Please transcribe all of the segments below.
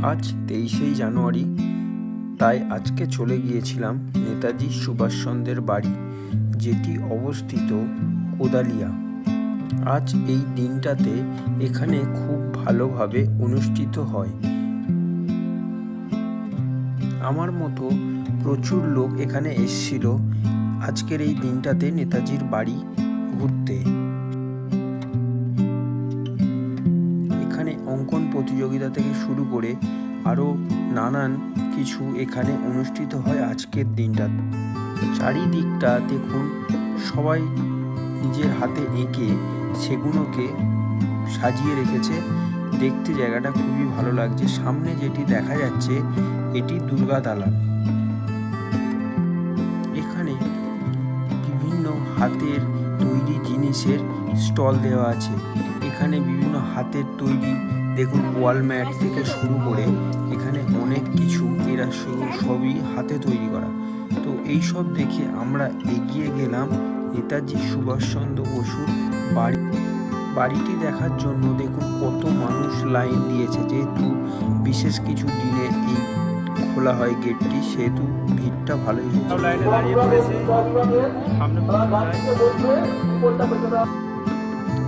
আজ 23শে জানুয়ারি, তাই আজকে চলে গিয়েছিলাম নেতাজি সুভাষচন্দ্রের বাড়ি, যেটি অবস্থিত কোদালিয়া। আজ এই দিনটাতে এখানে খুব ভালোভাবে অনুষ্ঠিত হয়। আমার মতো প্রচুর লোক এখানে এসেছিল আজকের এই দিনটাতে নেতাজির বাড়ি ঘুরতে। এখানে অঙ্কন প্রতিযোগিতা থেকে শুরু করে আরও নানান কিছু এখানে অনুষ্ঠিত হয় আজকের দিনটা। চারিদিকটা দেখুন, সবাই নিজের হাতে এঁকে সেগুলোকে সাজিয়ে রেখেছে। দেখতে জায়গাটা খুবই ভালো লাগছে। সামনে যেটি দেখা যাচ্ছে এটি দুর্গা দালান। এখানে বিভিন্ন হাতের তৈরি জিনিসের স্টল দেওয়া আছে। এখানে বিভিন্ন হাতের তৈরি দেখুন ওয়ালম্যাট থেকে শুরু করে এখানে অনেক কিছু, এরা সবই হাতে তৈরি করা। তো এই সব দেখে আমরা এগিয়ে গেলাম নেতাজি সুভাষচন্দ্র বসুর বাড়িটি দেখার জন্য। দেখুন কত মানুষ লাইন দিয়েছে, যেহেতু বিশেষ কিছু দিনে এই খোলা হয় গেটটি, সেহেতু ভিড়টা ভালোই হয়েছে। লাইনে দাঁড়িয়ে পড়েছে, সামনে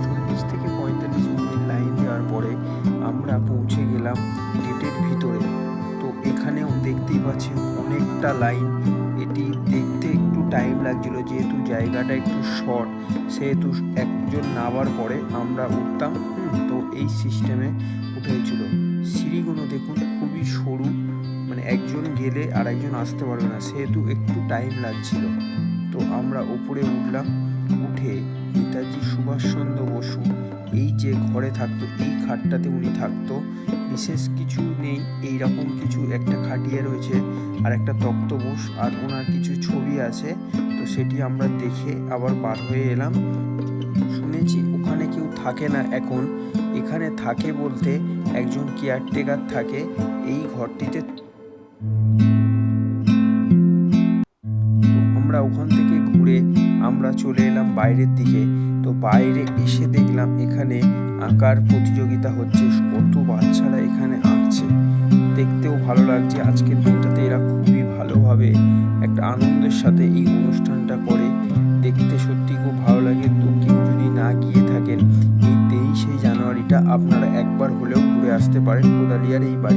40 থেকে 45 মিনিট লাইন দেওয়ার পরে আমরা পৌঁছে গেলাম গেটের ভিতরে। তো এখানেও দেখতেই পাচ্ছেন অনেকটা লাইন। এটি দেখতে একটু টাইম লাগছিল, যেহেতু জায়গাটা একটু শর্ট, সেহেতু একজন নামার পরে আমরা উঠতাম। তো এই সিস্টেমে উঠেছিল। সিঁড়িগুলো দেখুন খুবই সরু, মানে একজন গেলে আর একজন আসতে পারবে না, সেহেতু একটু টাইম লাগছিল। তো আমরা উপরে উঠলাম। উঠে নেতাজি সুভাষচন্দ্র বসু এই যে ঘরে থাকতো, এই খাটটাতে উনি থাকতো। বিশেষ কিছু নেই, এইরকম কিছু একটা খাটিয়া রয়েছে আর একটা তক্তপোষ, আর ওনার কিছু ছবি আছে। তো সেটি আমরা দেখে আবার বার হয়ে এলাম। শুনেছি ওখানে কেউ থাকে না এখন, এখানে থাকে বলতে একজন কেয়ারটেকার থাকে এই ঘরটিতে। তো আমরা ওখান থেকে ঘুরে আমরা চলে এলাম বাইরের দিকে। তো বাইরে এসে দেখলাম এখানে আঁকার প্রতিযোগিতা হচ্ছে। কত বাচ্চারা এখানে আঁকছে, দেখতেও ভালো লাগছে। আজকের দিনটাতে এরা খুবই ভালোভাবে একটা আনন্দের সাথে এই অনুষ্ঠানটা করে, দেখতে সত্যি খুব ভালো লাগে। তো কেউ যদি না গিয়ে থাকেন এই 23শে জানুয়ারিটা, আপনারা একবার হলেও ঘুরে আসতে পারেন কোদালিয়ার এই বাড়ি।